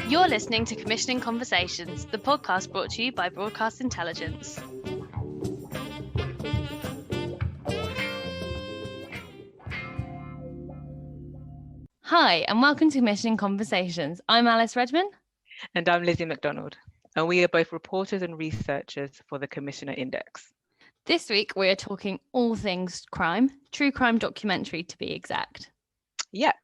You're listening to Commissioning Conversations, the podcast brought to you by Broadcast Intelligence. Hi, and welcome to Commissioning Conversations. I'm Alice Redman. And I'm Lizzie McDonald. And we are both reporters and researchers for the Commissioner Index. This week, we are talking all things crime, true crime documentary to be exact. Yep.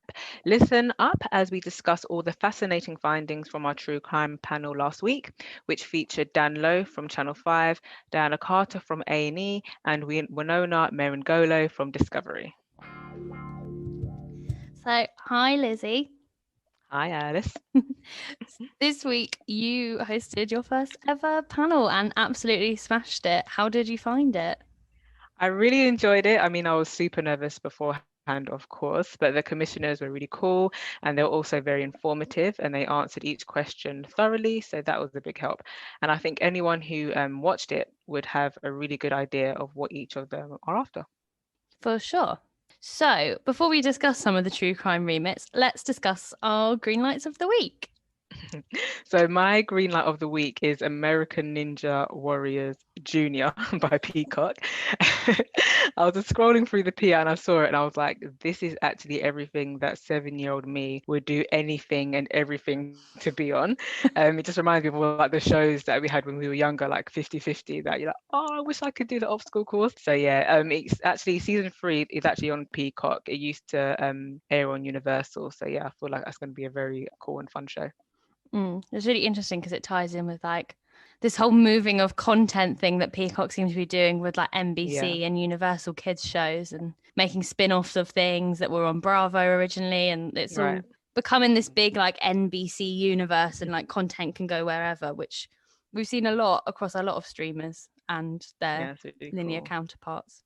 Listen up as we discuss all the fascinating findings from our true crime panel last week, which featured Dan Louw from Channel 5, Diana Carter from A&E, and Winona Meringolo from Discovery. So, hi, Lizzie. Hi, Alice. This week, you hosted your first ever panel and absolutely smashed it. How did you find it? I really enjoyed it. I mean, I was super nervous beforehand, of course, but the commissioners were really cool and they were also very informative and they answered each question thoroughly. So that was a big help. And I think anyone who watched it would have a really good idea of what each of them are after. For sure. So before we discuss some of the true crime remits, let's discuss our Greenlights of the week. So my green light of the week is American Ninja Warriors Junior by Peacock. I was just scrolling through the PR and I saw it and I was like, this is actually everything that 7-year-old me would do anything and everything to be on. It just reminds me of all like the shows that we had when we were younger, like 50-50, that you're like, oh, I wish I could do the obstacle course. So yeah, it's actually season 3 is actually on Peacock. It used to air on Universal. So yeah, I feel like that's going to be a very cool and fun show. It's really interesting because it ties in with like this whole moving of content thing that Peacock seems to be doing with like NBC and Universal kids shows and making spin-offs of things that were on Bravo originally, and it's all becoming this big like NBC universe and like content can go wherever, which we've seen a lot across a lot of streamers and their linear counterparts.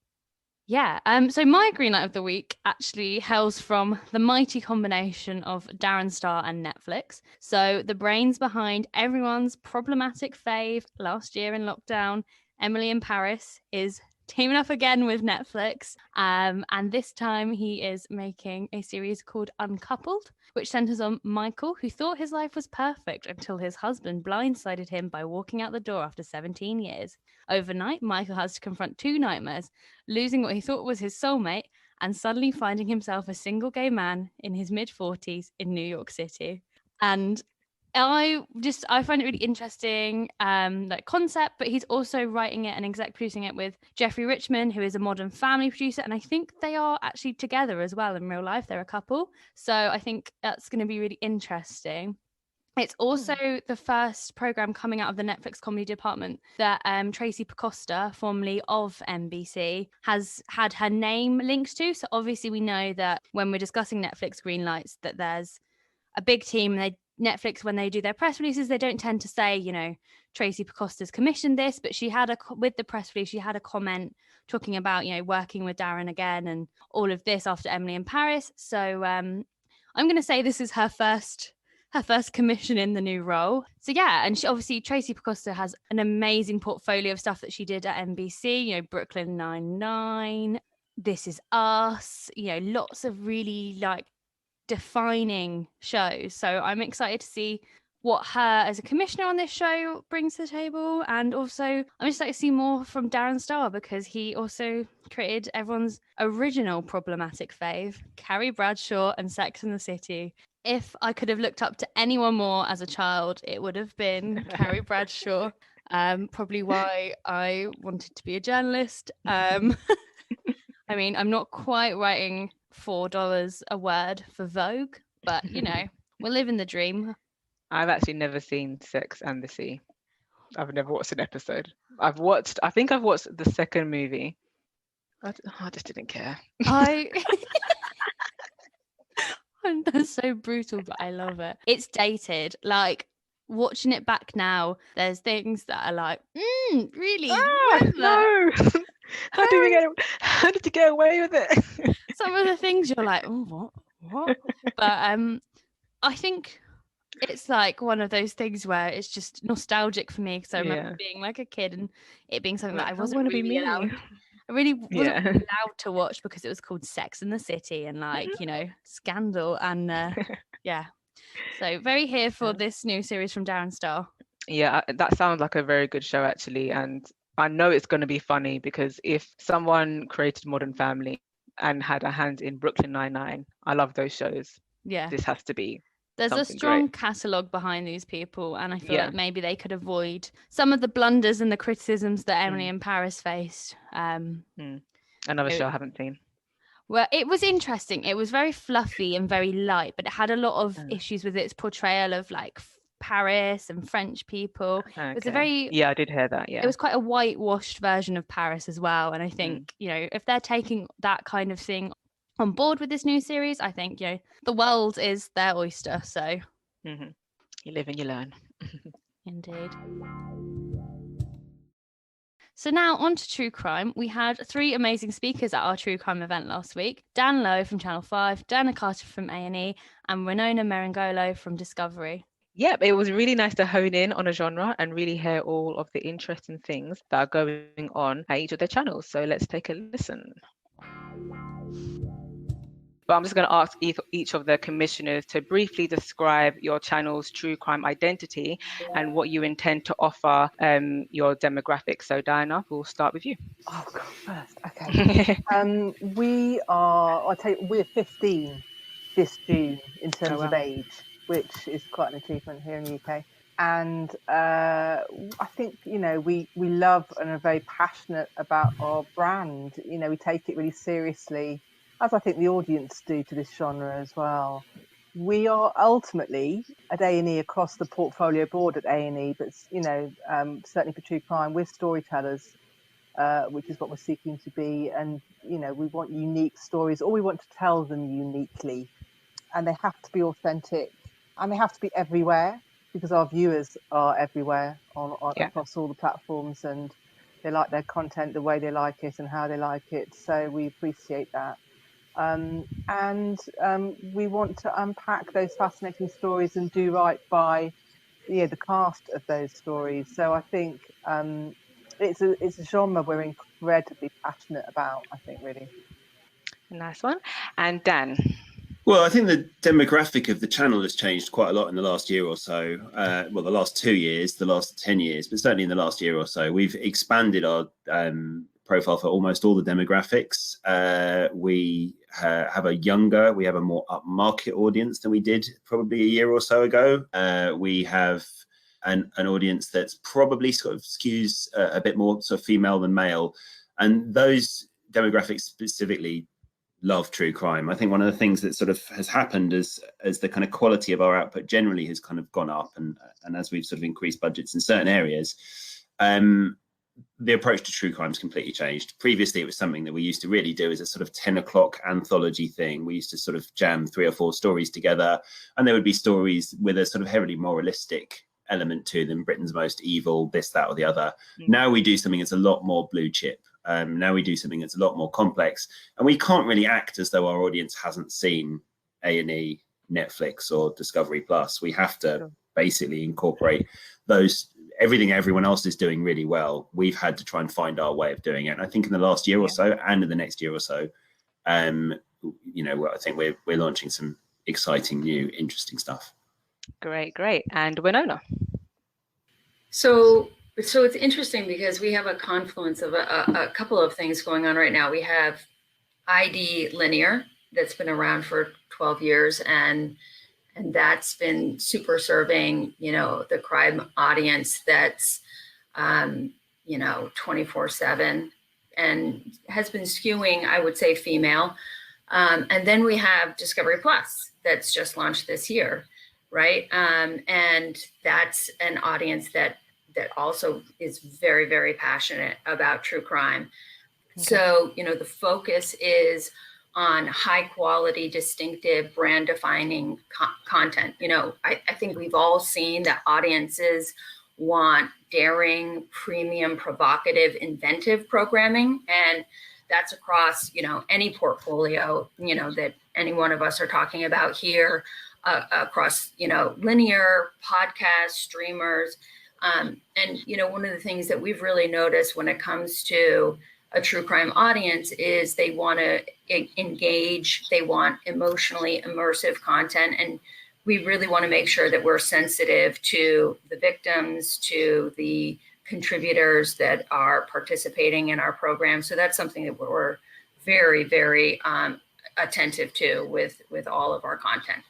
Yeah, so my green light of the week actually hails from the mighty combination of Darren Star and Netflix. So the brains behind everyone's problematic fave last year in lockdown, Emily in Paris, is teaming up again with Netflix. And this time he is making a series called Uncoupled, which centers on Michael, who thought his life was perfect until his husband blindsided him by walking out the door after 17 years. Overnight, Michael has to confront 2 nightmares, losing what he thought was his soulmate and suddenly finding himself a single gay man in his mid-40s in New York City. And I find it really interesting, like concept, but he's also writing it and exec producing it with Jeffrey Richman, who is a Modern Family producer. And I think they are actually together as well in real life. They're a couple. So I think that's going to be really interesting. It's also the first program coming out of the Netflix comedy department that Tracy Pacosta, formerly of NBC, has had her name linked to. So obviously we know that when we're discussing Netflix Greenlights, that there's a big team. Netflix, when they do their press releases, they don't tend to say, you know, Tracy Pacosta's commissioned this, but she had with the press release, she had a comment talking about, you know, working with Darren again and all of this after Emily in Paris. So I'm going to say this is her first commission in the new role. So yeah, and Tracy Pacosta has an amazing portfolio of stuff that she did at NBC, you know, Brooklyn Nine-Nine, This Is Us, you know, lots of really like defining shows. So I'm excited to see what her as a commissioner on this show brings to the table. And also I'm just excited to see more from Darren Star, because he also created everyone's original problematic fave, Carrie Bradshaw and Sex and the City. If I could have looked up to anyone more as a child, it would have been Carrie Bradshaw. Probably why I wanted to be a journalist. I mean, I'm not quite writing $4 a word for Vogue, but you know, we're living the dream. I've actually never seen Sex and the Sea. I've never watched an episode. I think I've watched the second movie. I just didn't care. That's so brutal, but I love it. It's dated. Like, watching it back now, there's things that are like, really? No. How did you get away with it? Some of the things you're like, oh, what? But I think it's like one of those things where it's just nostalgic for me, because I remember being like a kid and it being something that I wasn't really allowed. I really wasn't Yeah. allowed to watch because it was called Sex in the City and scandal and yeah. So very here for this new series from Darren Star. Yeah, that sounds like a very good show actually, and I know it's going to be funny because if someone created Modern Family and had a hand in Brooklyn Nine-Nine, I love those shows. Yeah. This has to be There's a something strong great. catalogue behind these people, and I feel Yeah. like maybe they could avoid some of the blunders and the criticisms that Emily Mm. in Paris faced. Another show I haven't seen. Well, it was interesting. It was very fluffy and very light, but it had a lot of issues with its portrayal of like Paris and French people. Okay. It was a very I did hear that. Yeah. It was quite a whitewashed version of Paris as well. And I think, if they're taking that kind of thing on board with this new series, I think, the world is their oyster. So You live and you learn. Indeed. So now on to true crime. We had 3 amazing speakers at our true crime event last week. Dan Louw from Channel 5, Dana Carter from A&E, and Winona Meringolo from Discovery. Yep, it was really nice to hone in on a genre and really hear all of the interesting things that are going on at each of their channels. So let's take a listen. But I'm just going to ask each of the commissioners to briefly describe your channel's true crime identity and what you intend to offer your demographics. So Diana, we'll start with you. Oh, God, first. Okay. We're 15 this June in terms of age, which is quite an achievement here in the UK. And I think, we love and are very passionate about our brand. We take it really seriously, as I think the audience do to this genre as well. We are ultimately at A&E across the portfolio board at A&E, but certainly for true crime, we're storytellers, which is what we're seeking to be. And we want unique stories, or we want to tell them uniquely, and they have to be authentic, and they have to be everywhere because our viewers are everywhere across all the platforms, and they like their content the way they like it and how they like it. So we appreciate that. We want to unpack those fascinating stories and do right by the cast of those stories. So I think it's a genre we're incredibly passionate about, I think, really. Nice one. And Dan? Well, I think the demographic of the channel has changed quite a lot in the last year or so. The last 2 years, the last 10 years, but certainly in the last year or so, we've expanded our profile for almost all the demographics. We have a more upmarket audience than we did probably a year or so ago. We have an audience that's probably sort of skews a bit more sort of female than male. And those demographics specifically love true crime. I think one of the things that sort of has happened as the kind of quality of our output generally has kind of gone up, and as we've sort of increased budgets in certain areas, the approach to true crime has completely changed. Previously, it was something that we used to really do as a sort of 10 o'clock anthology thing. We used to sort of jam 3 or 4 stories together, and there would be stories with a sort of heavily moralistic element to them, Britain's most evil, this, that, or the other. Now we do something that's a lot more blue chip. Now we do something that's a lot more complex, and we can't really act as though our audience hasn't seen A&E, Netflix, or Discovery Plus. We have to basically incorporate everything everyone else is doing really well. We've had to try and find our way of doing it. And I think in the last year or so, and in the next year or so, I think we're launching some exciting, new, interesting stuff. Great. And Winona? So it's interesting because we have a confluence of a couple of things going on right now. We have ID Linear that's been around for 12 years, and that's been super serving, the crime audience that's, 24/7 and has been skewing, I would say, female. And then we have Discovery Plus that's just launched this year, right? And that's an audience that also is very, very passionate about true crime. Okay. So, the focus is on high quality, distinctive, brand defining content. I think we've all seen that audiences want daring, premium, provocative, inventive programming. And that's across, any portfolio, that any one of us are talking about here, across, linear, podcasts, streamers. And one of the things that we've really noticed when it comes to a true crime audience is they want to engage, they want emotionally immersive content, and we really want to make sure that we're sensitive to the victims, to the contributors that are participating in our program. So that's something that we're very, very attentive to with all of our content.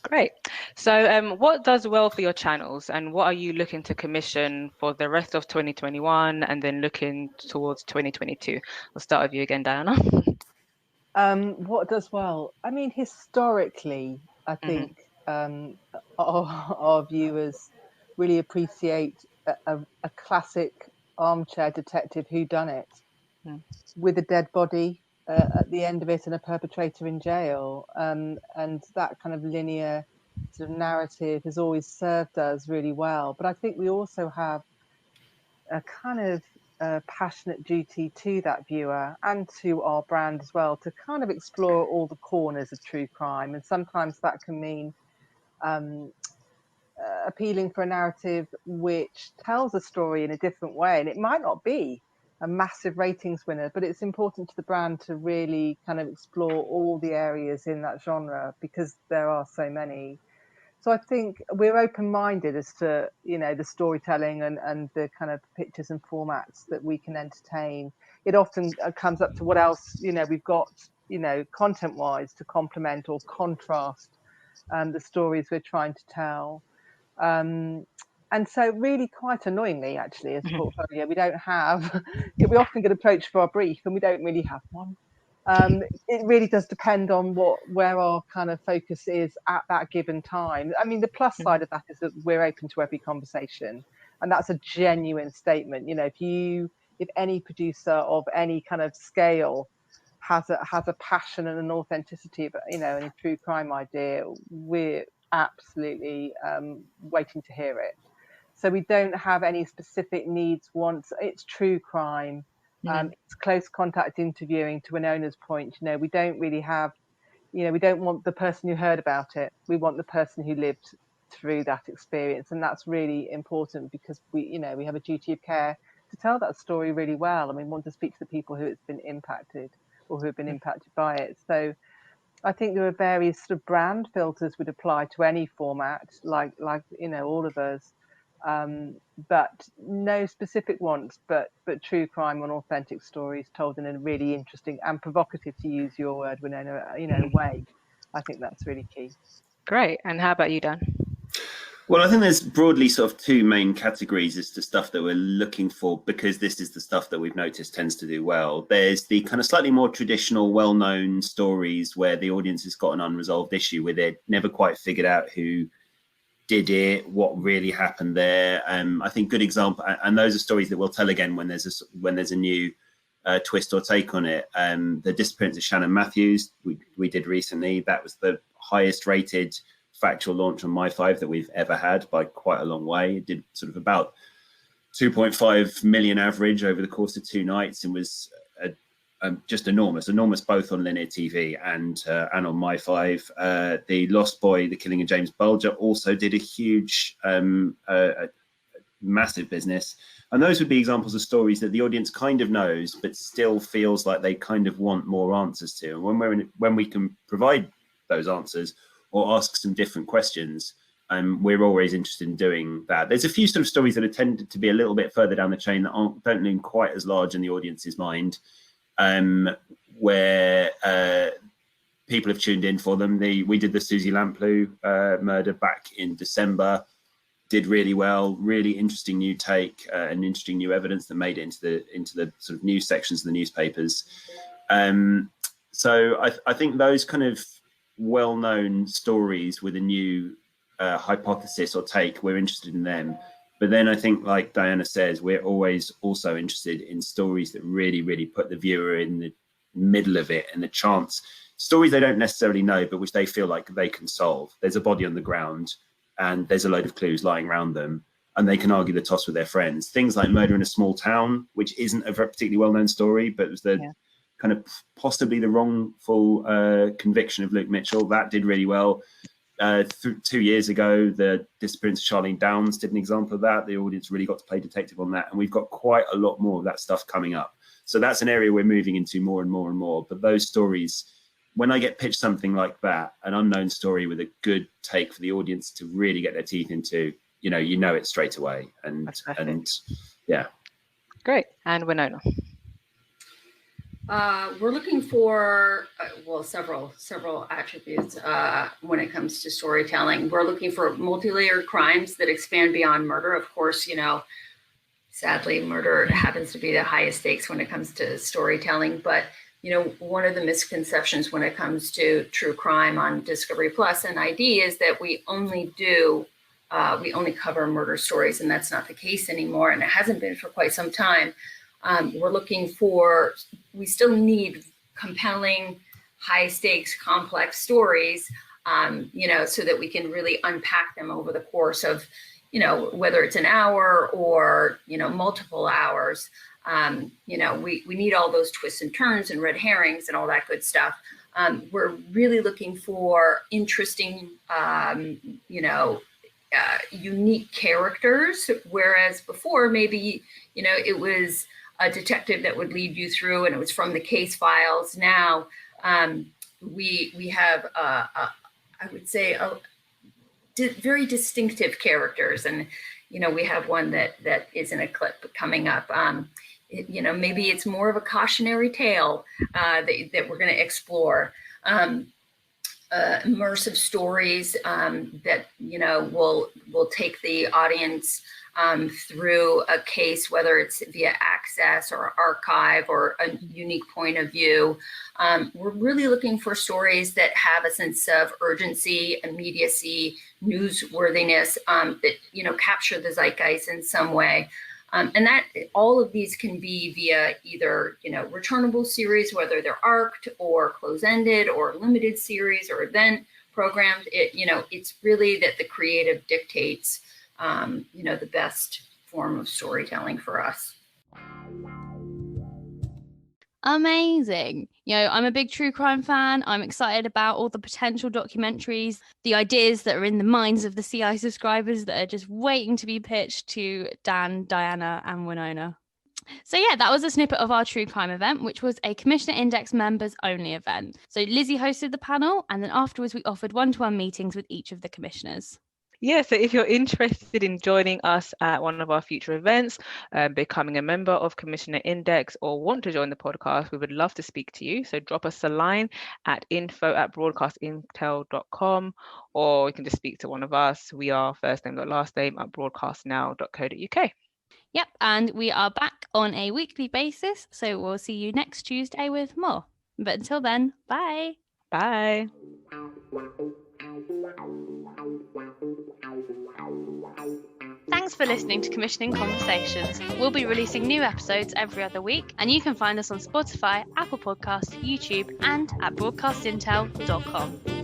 Great. So what does well for your channels, and what are you looking to commission for the rest of 2021 and then looking towards 2022? I'll start with you again, Diana. What does well? I mean, historically, I think our viewers really appreciate a classic armchair detective whodunit with a dead body at the end of it and a perpetrator in jail. And that kind of linear sort of narrative has always served us really well. But I think we also have a kind of passionate duty to that viewer and to our brand as well, to kind of explore all the corners of true crime. And sometimes that can mean appealing for a narrative which tells a story in a different way. And it might not be a massive ratings winner, but it's important to the brand to really kind of explore all the areas in that genre, because there are so many. So I think we're open-minded as to, you know, the storytelling and the kind of pictures and formats that we can entertain. It often comes up to what else, you know, we've got, you know, content-wise to complement or contrast the stories we're trying to tell. And so really quite annoyingly, actually, as a portfolio, we don't have, we often get approached for our brief and we don't really have one. It really does depend on where our kind of focus is at that given time. I mean, the plus side of that is that we're open to every conversation, and that's a genuine statement. You know, if any producer of any kind of scale has a passion and an authenticity about, you know, a true crime idea, we're absolutely waiting to hear it. So we don't have any specific needs, wants. It's true crime. It's close contact interviewing, to Winona's point. You know, we don't really have, you know, we don't want the person who heard about it. We want the person who lived through that experience. And that's really important, because we, you know, we have a duty of care to tell that story really well. And we want to speak to the people who it's been impacted or who have been impacted by it. So I think there are various sort of brand filters would apply to any format, like you know, all of us. But no specific ones, but true crime and authentic stories told in a really interesting and provocative, to use your word, Winona, you know, way. I think that's really key. Great. And how about you, Dan? Well, I think there's broadly sort of two main categories as to stuff that we're looking for, because this is the stuff that we've noticed tends to do well. There's the kind of slightly more traditional, well-known stories where the audience has got an unresolved issue with it, never quite figured out who did it, what really happened there. I think good example, and those are stories that we'll tell again when there's a new twist or take on it. The disappearance of Shannon Matthews, we did recently. That was the highest rated factual launch on My5 that we've ever had by quite a long way. It did sort of about 2.5 million average over the course of 2 nights, and was just enormous both on linear TV and on My5. The Lost Boy, The Killing of James Bulger, also did a huge massive business, and those would be examples of stories that the audience kind of knows but still feels like they kind of want more answers to. And when we can provide those answers or ask some different questions, we're always interested in doing that. There's a few sort of stories that are tended to be a little bit further down the chain that don't loom quite as large in the audience's mind, where people have tuned in for them. We did the Susie Lamplugh murder back in December, did really well, really interesting new take and interesting new evidence that made it into the sort of news sections of the newspapers. So I think those kind of well-known stories with a new hypothesis or take, we're interested in them. But then I think, like Diana says, we're always also interested in stories that really, really put the viewer in the middle of it, and the chance, stories they don't necessarily know, but which they feel like they can solve. There's a body on the ground and there's a load of clues lying around them, and they can argue the toss with their friends. Things like Murder in a Small Town, which isn't a particularly well-known story, but it was kind of possibly the wrongful conviction of Luke Mitchell. That did really well. 2 years ago, the disappearance of Charlene Downs did an example of that. The audience really got to play detective on that, and we've got quite a lot more of that stuff coming up. So that's an area we're moving into more and more and more. But those stories, when I get pitched something like that, an unknown story with a good take for the audience to really get their teeth into, you know it straight away. And yeah. Great. And Winona. We're looking for several attributes when it comes to storytelling. We're looking for multi-layered crimes that expand beyond murder. Of course, sadly, murder happens to be the highest stakes when it comes to storytelling. But one of the misconceptions when it comes to true crime on Discovery Plus and ID is that we only cover murder stories, and that's not the case anymore, and it hasn't been for quite some time. We still need compelling, high stakes, complex stories, so that we can really unpack them over the course of, whether it's an hour or, multiple hours. We need all those twists and turns and red herrings and all that good stuff. We're really looking for interesting, unique characters, whereas before maybe, it was a detective that would lead you through and it was from the case files. Now we have, I would say, very distinctive characters. And, we have one that is in a clip coming up. Maybe it's more of a cautionary tale that we're going to explore. Immersive stories that will take the audience through a case, whether it's via access or archive or a unique point of view. We're really looking for stories that have a sense of urgency, immediacy, newsworthiness, that capture the zeitgeist in some way. And that all of these can be via either, returnable series, whether they're arced or close-ended or limited series or event programs. It's really that the creative dictates, the best form of storytelling for us. Amazing. I'm a big true crime fan. I'm excited about all the potential documentaries, the ideas that are in the minds of the CI subscribers that are just waiting to be pitched to Dan, Diana, and Winona. So yeah, that was a snippet of our true crime event, which was a Commissioner Index members only event. So Lizzie hosted the panel, and then afterwards we offered one-to-one meetings with each of the commissioners. Yeah, so if you're interested in joining us at one of our future events, becoming a member of Commissioner Index, or want to join the podcast, we would love to speak to you. So drop us a line at info@broadcastintel.com, or you can just speak to one of us. We are first name, last name at broadcastnow.co.uk. Yep, and we are back on a weekly basis, so we'll see you next Tuesday with more. But until then, bye. Bye. Thanks for listening to Commissioning Conversations. We'll be releasing new episodes every other week, and you can find us on Spotify, Apple Podcasts, YouTube, and at broadcastintel.com.